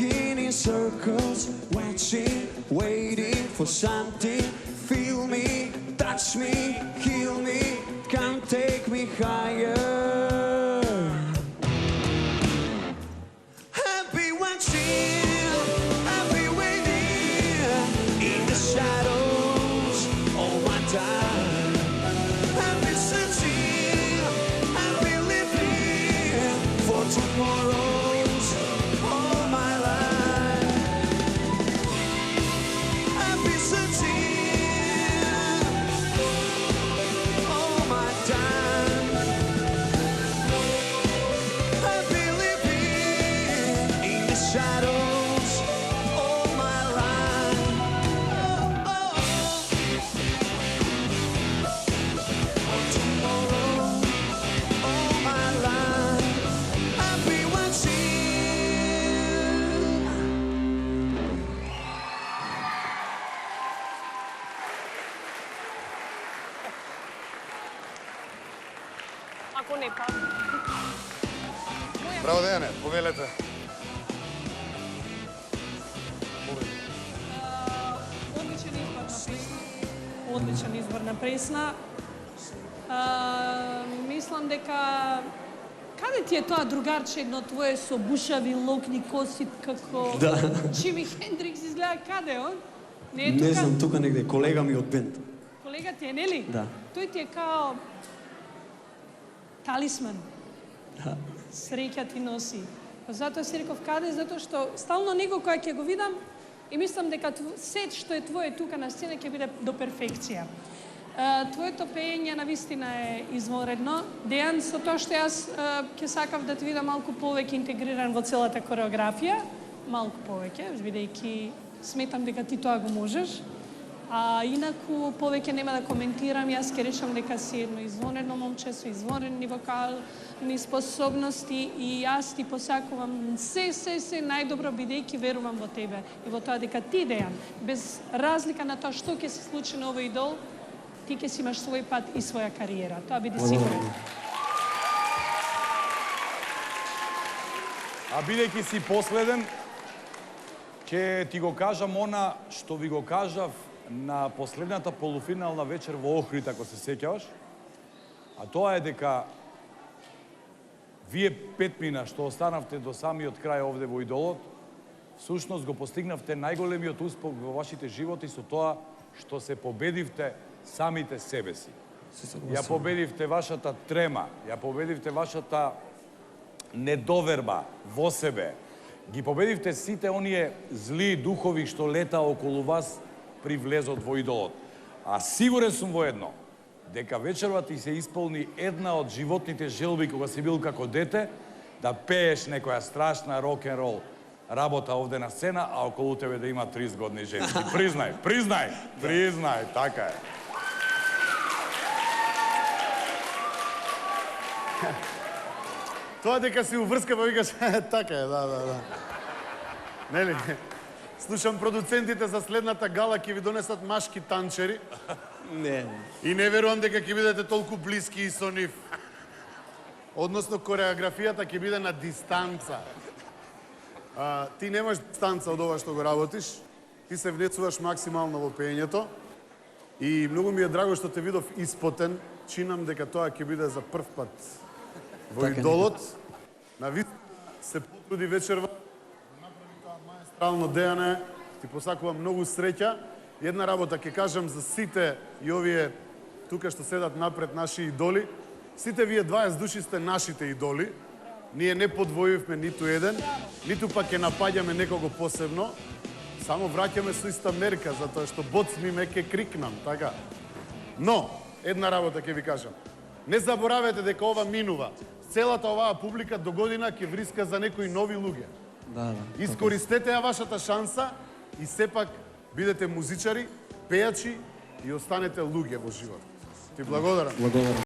walking in circles, watching, waiting for something. Feel me, touch me, heal me, come take me higher. I've been watching, I've been waiting in the shadows all my time. I've been searching, I've been living for tomorrows all my life. I've been searching all my time. I've been living in the shadows all my life. Oh, oh, for tomorrow all my life. I've been watching. Ако не па. Браво, Дејане, повелете. Одличен избор на песна. Одличен избор на песна. Мислам дека каде ти е тоа другарче едно твое со бушави локни коси како Да. Джими Хендрикс изгледа каде он? Не е Не тука. знам, тука негде, колега ми од бенд. Колега ти е, нели? Да. Тој ти е као талисман. Да. Среќа ти носи. Затоа си реков каде, затоа што стално него која ќе го видам и мислам дека сет што е твое тука на сцена ќе биде до перфекција. Твоето пеење навистина е извонредно. Дејан, со тоа што јас ќе сакав да те видам малку повеќе интегриран во целата кореографија, малку повеќе, бидејќи сметам дека ти тоа го можеш. А инаку повеќе нема да коментирам, јас ќе речам дека си едно извонредно момче со извонредни вокални способности и јас ти посакувам се најдобро бидејќи верувам во тебе и во тоа дека ти, Дејан, без разлика на тоа што ќе се случи на овој идол, ти ќе си имаш свој пат и своја кариера. Тоа биде сигурно. А бидејќи си последен, ќе ти го кажам она што ви го кажав на последната полуфинална вечер во Охрид, ако се сеќаваш. А тоа е дека вие петмина што останавте до самиот крај овде во Идолот, всушност го постигнавте најголемиот успех во вашите животи со тоа што се победивте самите себе си. Ја победивте вашата трема, ја победивте вашата недоверба во себе. Ги победивте сите оние зли духови што лета околу вас при влезот во Идолот. А сигурен сум во едно, дека вечерва ти се исполни една од животните желби кога си бил како дете, да пееш некоја страшна рок-н-рол работа овде на сцена, а околу тебе да има 30 години женски. Признај, така е. Тоа дека си уврскава, викаш, така е, да. Нели? Слушам продуцентите за следната гала ќе ви донесат машки танчери. Не. И не верувам дека ќе бидете толку блиски и со нив. Односно, кореографијата ќе биде на дистанца. Ти немаш дистанца од ова што го работиш. Ти се внесуваш максимално во пеењето. И многу ми е драго што те видов испотен. Чинам дека тоа ќе биде за прв пат во Идолот. На вид се потруди вечерва. Направи тоа маестрално, Дејане. Ти посакувам многу среќа. Една работа ќе кажам за сите и овие тука што седат напред наши идоли. Сите вие 20 души сте нашите идоли. Ние не подвоивме ниту еден, ниту пак ќе напаѓаме некого посебно. Само враќаме со иста мерка, затоа што боцми ме ке крикнам, така. Но, една работа ќе ви кажам. Не заборавете дека ова минува. Целата оваа публика до година ќе вриска за некои нови луѓе. Да. Искористете ја вашата шанса и сепак бидете музичари, пејачи и останете луѓе во живот. Ти благодарам. Благодарам.